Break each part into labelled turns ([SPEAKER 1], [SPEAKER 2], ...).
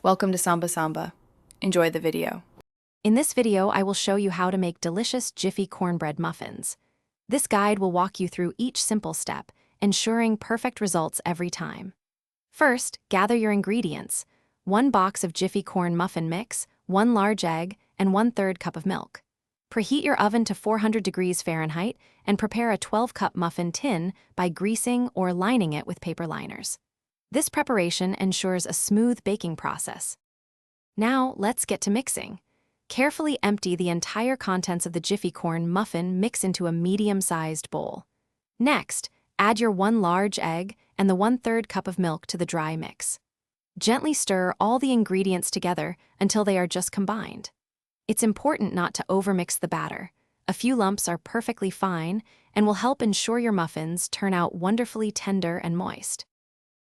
[SPEAKER 1] Welcome to Samba Samba. Enjoy the video.
[SPEAKER 2] In this video, I will show you how to make delicious Jiffy Cornbread Muffins. This guide will walk you through each simple step, ensuring perfect results every time. First, gather your ingredients: 1 box of Jiffy Corn Muffin mix, 1 large egg, and 1/3 cup of milk. Preheat your oven to 400 degrees Fahrenheit and prepare a 12-cup muffin tin by greasing or lining it with paper liners. This preparation ensures a smooth baking process. Now, let's get to mixing. Carefully empty the entire contents of the Jiffy Corn muffin mix into a medium-sized bowl. Next, add your 1 large egg and the 1/3 cup of milk to the dry mix. Gently stir all the ingredients together until they are just combined. It's important not to overmix the batter. A few lumps are perfectly fine and will help ensure your muffins turn out wonderfully tender and moist.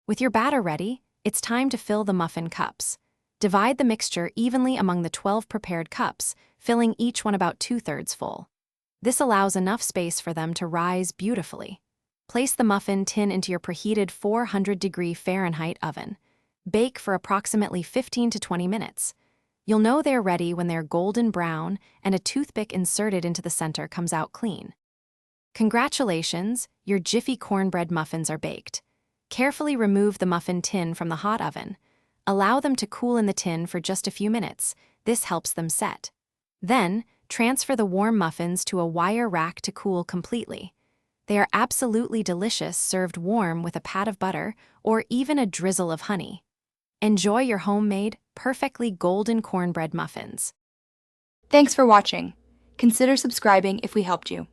[SPEAKER 2] With your batter ready, it's time to fill the muffin cups. Divide the mixture evenly among the 12 prepared cups, filling each one about 2/3 full. This allows enough space for them to rise beautifully. Place the muffin tin into your preheated 400-degree Fahrenheit oven. Bake for approximately 15 to 20 minutes. You'll know they're ready when they're golden brown and a toothpick inserted into the center comes out clean. Congratulations, your Jiffy Cornbread Muffins are baked. Carefully remove the muffin tin from the hot oven. Allow them to cool in the tin for just a few minutes. This helps them set. Then, transfer the warm muffins to a wire rack to cool completely. They are absolutely delicious served warm with a pat of butter or even a drizzle of honey. Enjoy your homemade, perfectly golden cornbread muffins.
[SPEAKER 1] Thanks for watching. Consider subscribing if we helped you.